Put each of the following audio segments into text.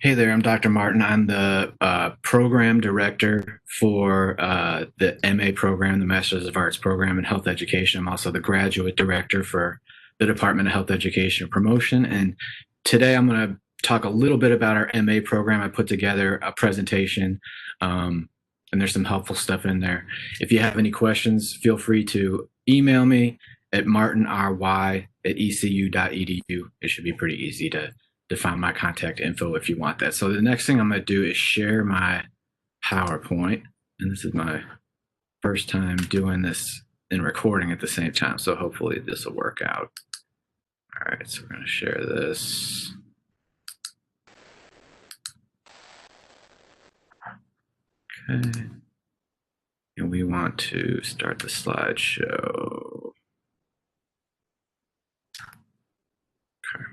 Hey there, I'm Dr. Martin. I'm the program director for the MA program, the Masters of Arts program in Health Education. I'm also the graduate director for the Department of Health Education and Promotion. And today I'm going to talk a little bit about our MA program. I put together a presentation, and there's some helpful stuff in there. If you have any questions, feel free to email me at martinry@ecu.edu. It should be pretty easy to find my contact info if you want that. So the next thing I'm going to do is share my PowerPoint. And this is my first time doing this and recording at the same time. So hopefully this will work out. All right, so we're going to share this. Okay. And we want to start the slideshow. Okay.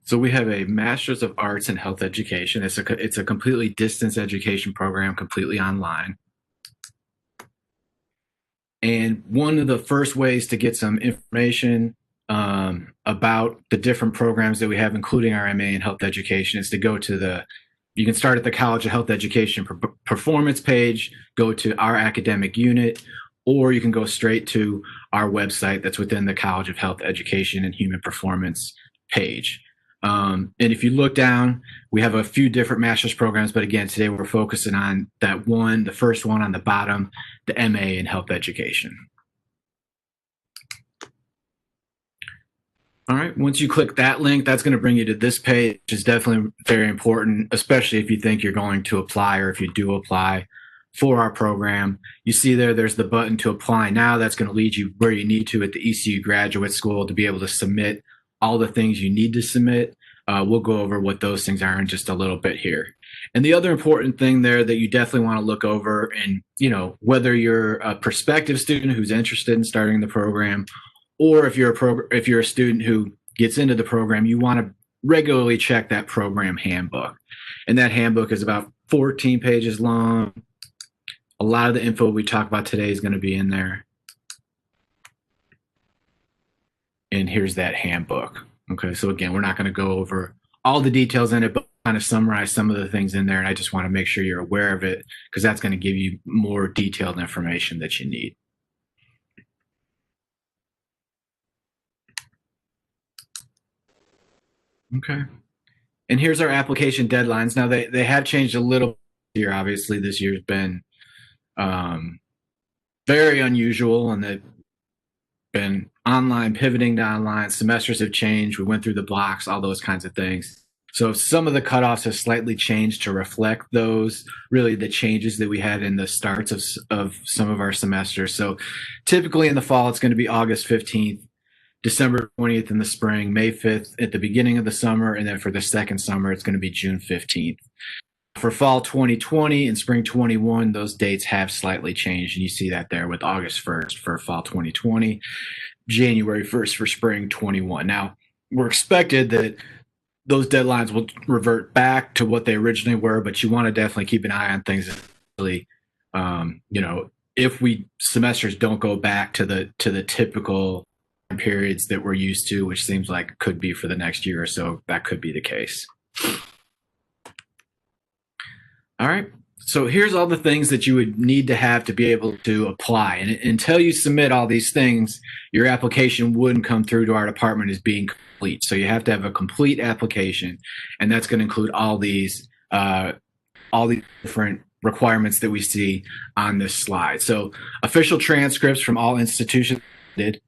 So we have a Master's of Arts in Health Education. It's a completely distance education program, completely online. And one of the first ways to get some information about the different programs that we have, including our MA in Health Education, is to go to you can start at the College of Health Education performance page, go to our academic unit, or you can go straight to our website that's within the College of Health Education and Human Performance page. And if you look down, we have a few different master's programs, but again, today we're focusing on the first one on the bottom, the MA in Health Education. All right, once you click that link, that's going to bring you to this page, which is definitely very important, especially if you think you're going to apply or if you do apply for our program. You see there's the button to apply now. That's going to lead you where you need to at the ECU Graduate School to be able to submit all the things you need to submit. We'll go over what those things are in just a little bit here. And the other important thing there that you definitely want to look over, and whether you're a prospective student who's interested in starting the program, or if you're a student who gets into the program, you want to regularly check that program handbook. And that handbook is about 14 pages long. A lot of the info we talk about today is going to be in there. And here's that handbook. Okay, so again, we're not going to go over all the details in it, but kind of summarize some of the things in there. And I just want to make sure you're aware of it, because that's going to give you more detailed information that you need. Okay, and here's our application deadlines. Now they have changed a little here. Obviously, this year's been very unusual, and they've been online, pivoting to online. Semesters have changed. We went through the blocks, all those kinds of things. So some of the cutoffs have slightly changed to reflect those, really the changes that we had in the starts of some of our semesters. So typically in the fall, it's going to be August 15th, December 20th in the spring, May 5th at the beginning of the summer, and then for the second summer, it's going to be June 15th. For fall 2020 and spring 21, those dates have slightly changed, and you see that there with August 1st for fall 2020, January 1st for spring 21. Now, we're expected that those deadlines will revert back to what they originally were, but you want to definitely keep an eye on things. If semesters don't go back to the typical periods that we're used to, which seems like could be for the next year or so, that could be the case. All right, so here's all the things that you would need to have to be able to apply. And until you submit all these things, your application wouldn't come through to our department as being complete. So you have to have a complete application, and that's going to include all these different requirements that we see on this slide. So official transcripts from all institutions did.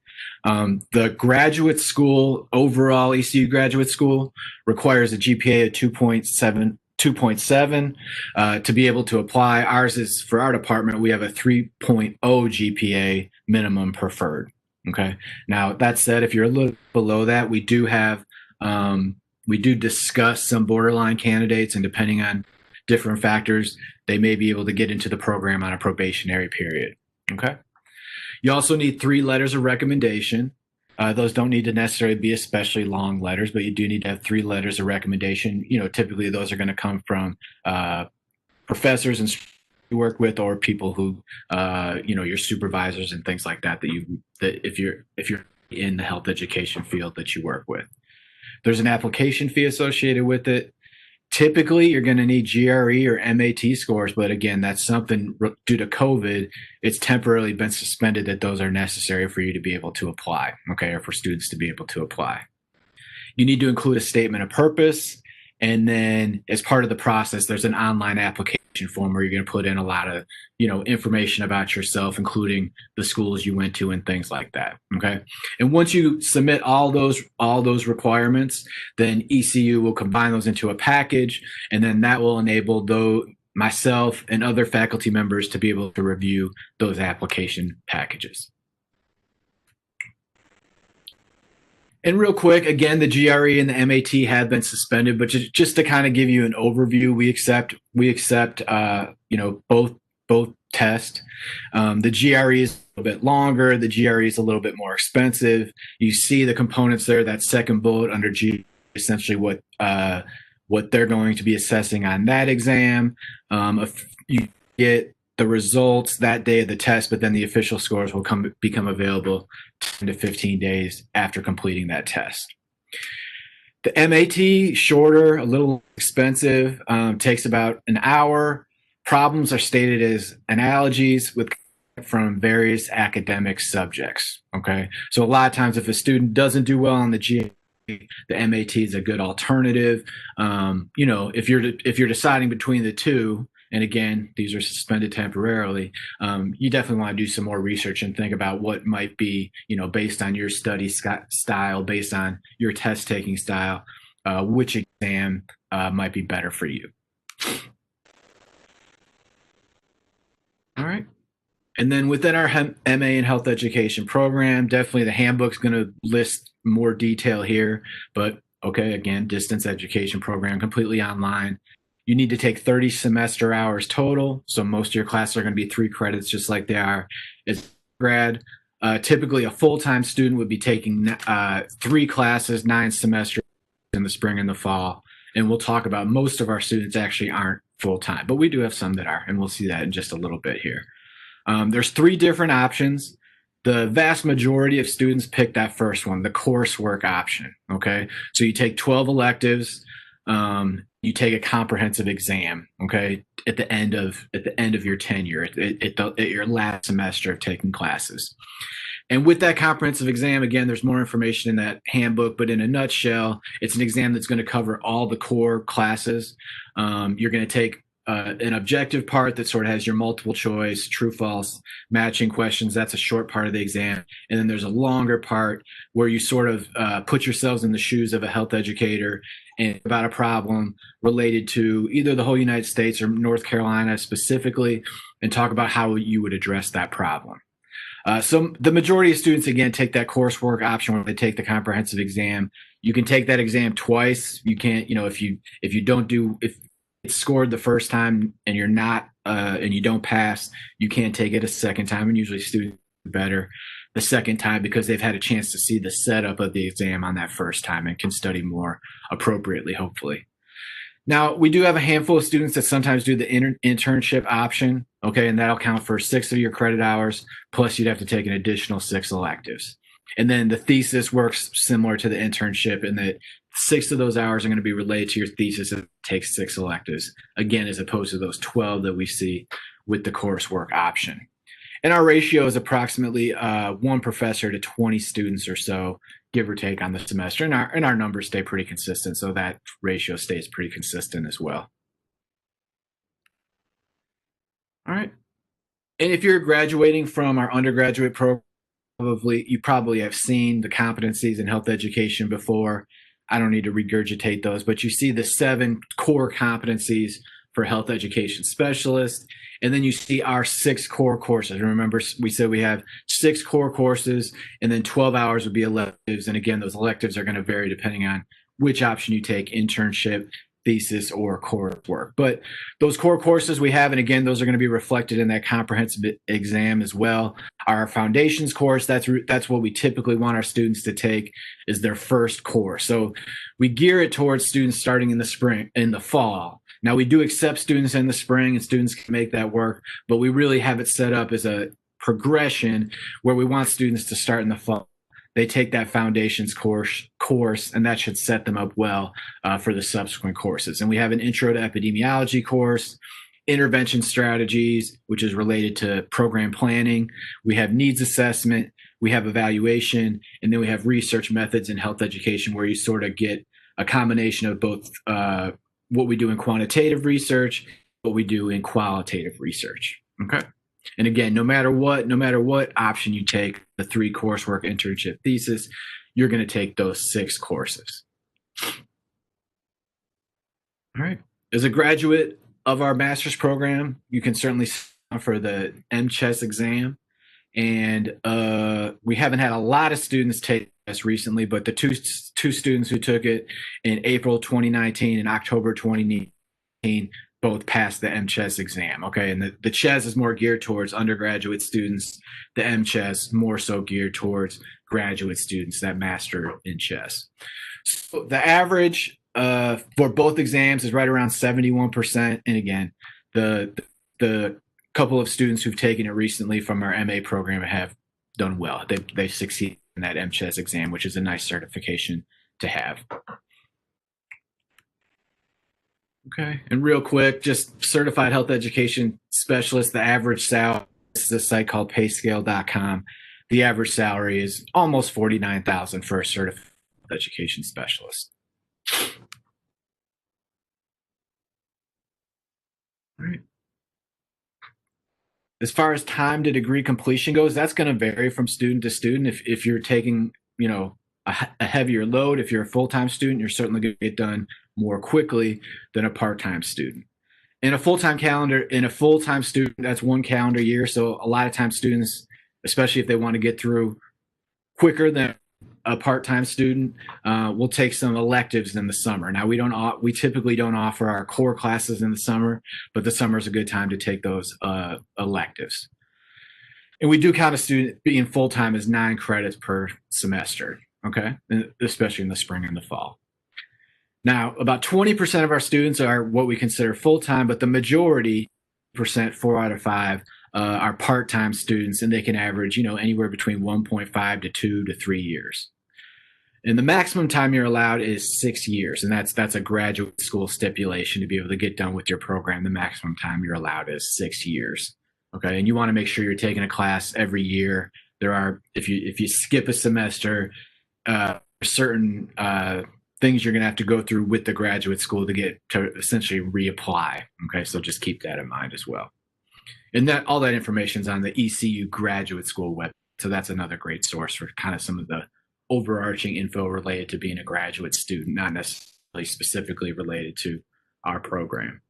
The graduate school, overall ECU graduate school, requires a GPA of 2.7 to be able to apply. Ours is, for our department, we have a 3.0 GPA minimum preferred. Okay. Now that said, if you're a little below that, we do discuss some borderline candidates, and depending on different factors, they may be able to get into the program on a probationary period. Okay. You also need 3 letters of recommendation. Those don't need to necessarily be especially long letters, but you do need to have 3 letters of recommendation. Typically those are going to come from professors and you work with, or people who, your supervisors and things like that, that if you're in the health education field that you work with. There's an application fee associated with it. Typically, you're going to need GRE or MAT scores, but again, that's something due to COVID, it's temporarily been suspended that those are necessary for you to be able to apply, okay, or for students to be able to apply. You need to include a statement of purpose, and then as part of the process, there's an online application form where you're going to put in a lot of, information about yourself, including the schools you went to and things like that. Okay. And once you submit all those requirements, then ECU will combine those into a package, and then that will enable myself and other faculty members to be able to review those application packages. And real quick, again, the GRE and the MAT have been suspended, but just to kind of give you an overview, we accept both tests. The GRE is a little bit longer. The GRE is a little bit more expensive. You see the components there. That second bullet under G, essentially what they're going to be assessing on that exam. If you get the results that day of the test, but then the official scores will become available 10 to 15 days after completing that test. The MAT, shorter, a little expensive, takes about an hour. Problems are stated as analogies from various academic subjects. Okay, so a lot of times if a student doesn't do well on the GRE, the MAT is a good alternative. If you're deciding between the two, and again, these are suspended temporarily, you definitely want to do some more research and think about what might be, based on your study style, based on your test taking style, which exam might be better for you. All right. And then within our MA in Health Education program, definitely the handbook's going to list more detail here, but okay, again, distance education program, completely online. You need to take 30 semester hours total. So most of your classes are going to be 3 credits, just like they are as grad. Typically, a full-time student would be taking 3 classes, 9 semesters in the spring and the fall. And we'll talk about most of our students actually aren't full-time, but we do have some that are, and we'll see that in just a little bit here. There's 3 different options. The vast majority of students pick that first one, the coursework option. Okay, so you take 12 electives. You take a comprehensive exam, okay, at the end of your tenure, at your last semester of taking classes. And with that comprehensive exam, again, there's more information in that handbook, but in a nutshell, it's an exam that's going to cover all the core classes. You're going to take an objective part that sort of has your multiple choice, true, false, matching questions. That's a short part of the exam. And then there's a longer part where you sort of put yourselves in the shoes of a health educator and about a problem related to either the whole United States or North Carolina specifically, and talk about how you would address that problem. So the majority of students, again, take that coursework option when they take the comprehensive exam. You can take that exam twice. You can't, if it's scored the first time and you're not, and you don't pass, you can't take it a second time. And usually students do better the second time because they've had a chance to see the setup of the exam on that first time and can study more appropriately, hopefully. Now, we do have a handful of students that sometimes do the internship option, okay, and that'll count for 6 of your credit hours, plus you'd have to take an additional 6 electives. And then the thesis works similar to the internship in that 6 of those hours are going to be related to your thesis and it takes 6 electives, again, as opposed to those 12 that we see with the coursework option. And our ratio is approximately 1 professor to 20 students or so, give or take on the semester. And our numbers stay pretty consistent, so that ratio stays pretty consistent as well. All right. And if you're graduating from our undergraduate program, you probably have seen the competencies in health education before. I don't need to regurgitate those, but you see the 7 core competencies for health education specialists. And then you see our 6 core courses. Remember, we said we have 6 core courses, and then 12 hours would be electives. And again, those electives are going to vary depending on which option you take, internship, thesis, or coursework. But those core courses we have, and again, those are going to be reflected in that comprehensive exam as well. Our foundations course, that's what we typically want our students to take, is their first course. So we gear it towards students starting in the spring, in the fall. Now, we do accept students in the spring, and students can make that work, but we really have it set up as a progression where we want students to start in the fall. they take that foundations course, and that should set them up well for the subsequent courses. And we have an intro to epidemiology course, intervention strategies, which is related to program planning. We have needs assessment, we have evaluation, and then we have research methods in health education, where you sort of get a combination of both what we do in quantitative research, what we do in qualitative research. Okay. And again, no matter what option you take, the 3 coursework internship thesis, you're going to take those 6 courses. All right. As a graduate of our master's program, you can certainly sign up for the MCHES exam. And we haven't had a lot of students take this recently, but the two students who took it in April 2019 and October 2019 both passed the MCHES exam. Okay, and the CHES is more geared towards undergraduate students. The MCHES more so geared towards graduate students that master in CHES. So the average for both exams is right around 71%. And again, the couple of students who've taken it recently from our MA program have done well. They succeeded in that MCHES exam, which is a nice certification to have. Okay, and real quick, just certified health education specialist, the average salary, this is a site called payscale.com. The average salary is almost $49,000 for a certified education specialist. All right. As far as time to degree completion goes, that's going to vary from student to student. If you're taking, a heavier load, if you're a full-time student, you're certainly going to get done more quickly than a part-time student. In a full-time student, that's 1 calendar year. So a lot of times students, especially if they want to get through quicker than a part-time student, will take some electives in the summer. Now we typically don't offer our core classes in the summer, but the summer is a good time to take those electives. And we do count a student being full-time as 9 credits per semester, okay? Especially in the spring and the fall. Now, about 20% of our students are what we consider full-time, but the majority, 4 out of 5, are part-time students, and they can average, anywhere between 1.5 to 2 to 3 years. And the maximum time you're allowed is 6 years, and that's a graduate school stipulation to be able to get done with your program. The maximum time you're allowed is 6 years. Okay, and you want to make sure you're taking a class every year. There are, if you skip a semester, certain things you're going to have to go through with the graduate school to essentially reapply. Okay, so just keep that in mind as well. And all that information is on the ECU Graduate School website. So that's another great source for kind of some of the overarching info related to being a graduate student, not necessarily specifically related to our program.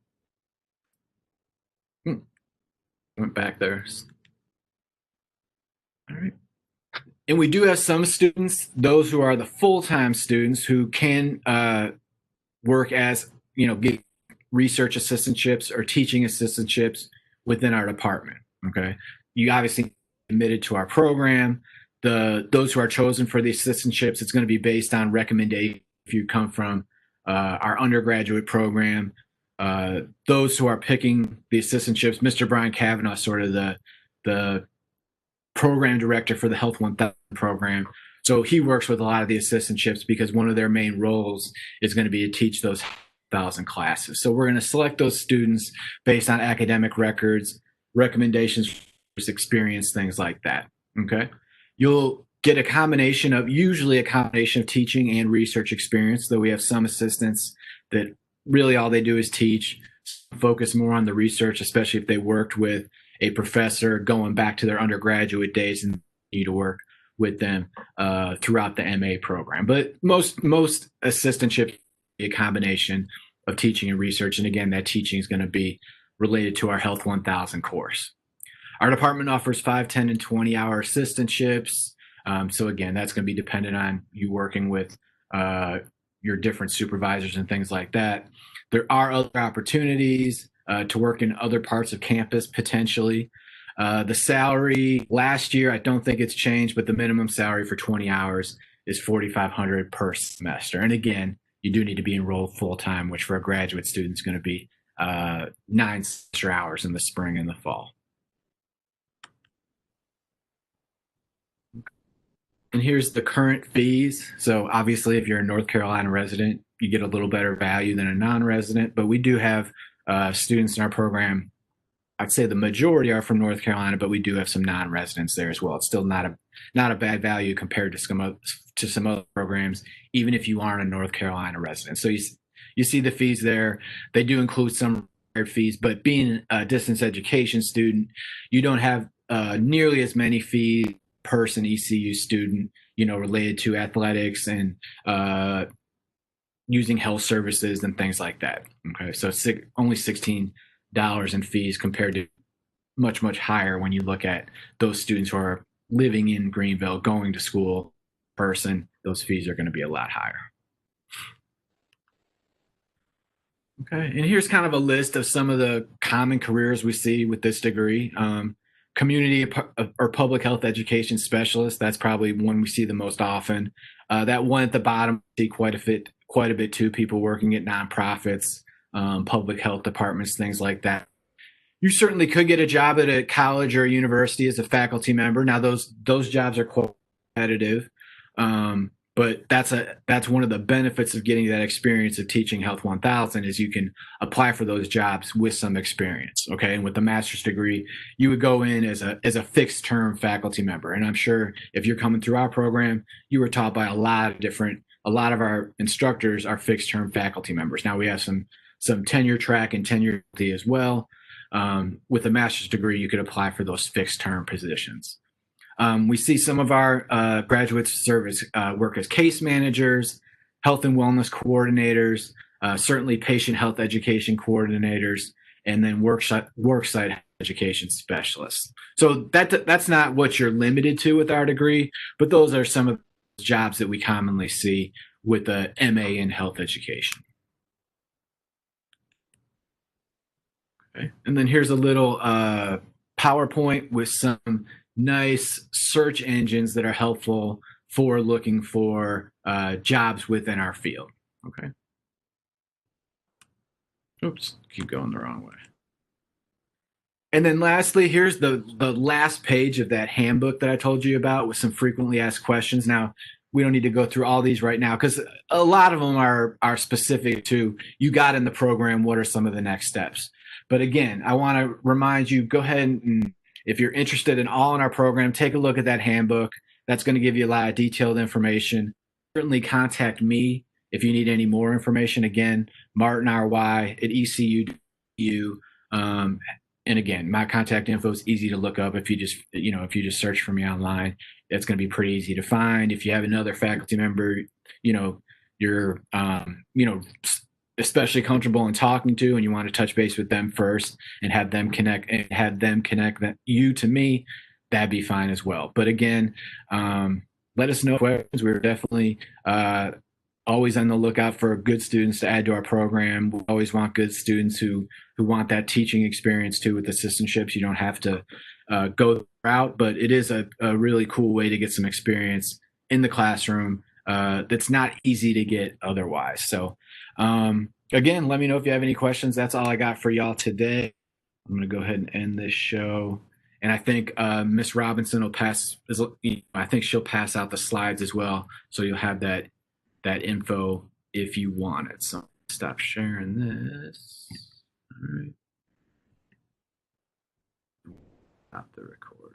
Went back there. All right. And we do have some students, those who are the full-time students, who can work as, get research assistantships or teaching assistantships within our department. Okay. You obviously admitted to our program. Those who are chosen for the assistantships, it's going to be based on recommendation. If you come from our undergraduate program, those who are picking the assistantships, Mr. Brian Kavanaugh, sort of the program director for the Health 1000 program. So he works with a lot of the assistantships because one of their main roles is going to be to teach those 1,000 classes. So we're going to select those students based on academic records, recommendations, experience, things like that. Okay. You'll get usually a combination of teaching and research experience, though we have some assistants that really all they do is teach, focus more on the research, especially if they worked with a professor going back to their undergraduate days and need to work with them throughout the MA program. But most assistantships a combination of teaching and research. And again, that teaching is going to be related to our Health 1000 course. Our department offers 5, 10, and 20-hour assistantships. So again, that's going to be dependent on you working with your different supervisors and things like that. There are other opportunities to work in other parts of campus potentially. The salary last year, I don't think it's changed, but the minimum salary for 20 hours is $4,500 per semester. And again, you do need to be enrolled full-time, which for a graduate student is going to be 9 semester hours in the spring and the fall. And here's the current fees. So obviously, if you're a North Carolina resident, you get a little better value than a non-resident. But we do have students in our program. I'd say the majority are from North Carolina, but we do have some non-residents there as well. It's still not a bad value compared to some other programs, even if you aren't a North Carolina resident. So you see the fees there. They do include some fees, but being a distance education student, you don't have nearly as many fees per an ECU student, related to athletics and using health services and things like that. Okay, so only $16 in fees compared to much higher when you look at those students who are living in Greenville, going to school person. Those fees are going to be a lot higher. Okay, and here's kind of a list of some of the common careers we see with this degree. Community or public health education specialist, that's probably one we see the most often. That one at the bottom, we see quite a bit too, people working at nonprofits, public health departments, things like that. You certainly could get a job at a college or a university as a faculty member. Now those jobs are quite competitive. But that's one of the benefits of getting that experience of teaching Health 1000 is you can apply for those jobs with some experience. Okay, and with the master's degree, you would go in as a fixed term faculty member. And I'm sure if you're coming through our program, you were taught by a lot of our instructors are fixed term faculty members. Now we have some tenure track and tenure as well. With a master's degree, you could apply for those fixed term positions. We see some of our graduates service work as case managers, health and wellness coordinators, certainly patient health education coordinators, and then worksite education specialists. So that's not what you're limited to with our degree, but those are some of the jobs that we commonly see with the MA in health education. Okay. And then here's a little PowerPoint with some nice search engines that are helpful for looking for jobs within our field. Okay. Oops, keep going the wrong way. And then lastly, here's the last page of that handbook that I told you about with some frequently asked questions. Now, we don't need to go through all these right now because a lot of them are specific to you got in the program, what are some of the next steps. But again, I want to remind you, go ahead and if you're interested in all in our program, take a look at that handbook. That's going to give you a lot of detailed information. Certainly contact me if you need any more information. Again, Martin RY at ECU. And again, my contact info is easy to look up if you just search for me online. It's going to be pretty easy to find. If you have another faculty member, you're especially comfortable in talking to and you want to touch base with them first and have them connect you to me, that'd be fine as well. But again, let us know questions. We're definitely always on the lookout for good students to add to our program. We always want good students who want that teaching experience too with assistantships. You don't have to go the route, but it is a really cool way to get some experience in the classroom that's not easy to get otherwise. So again, let me know if you have any questions. That's all I got for y'all today. I'm going to go ahead and end this show. And I think Miss Robinson will I think she'll pass out the slides as well. So you'll have that info if you want it. So stop sharing this. All right. Stop the record.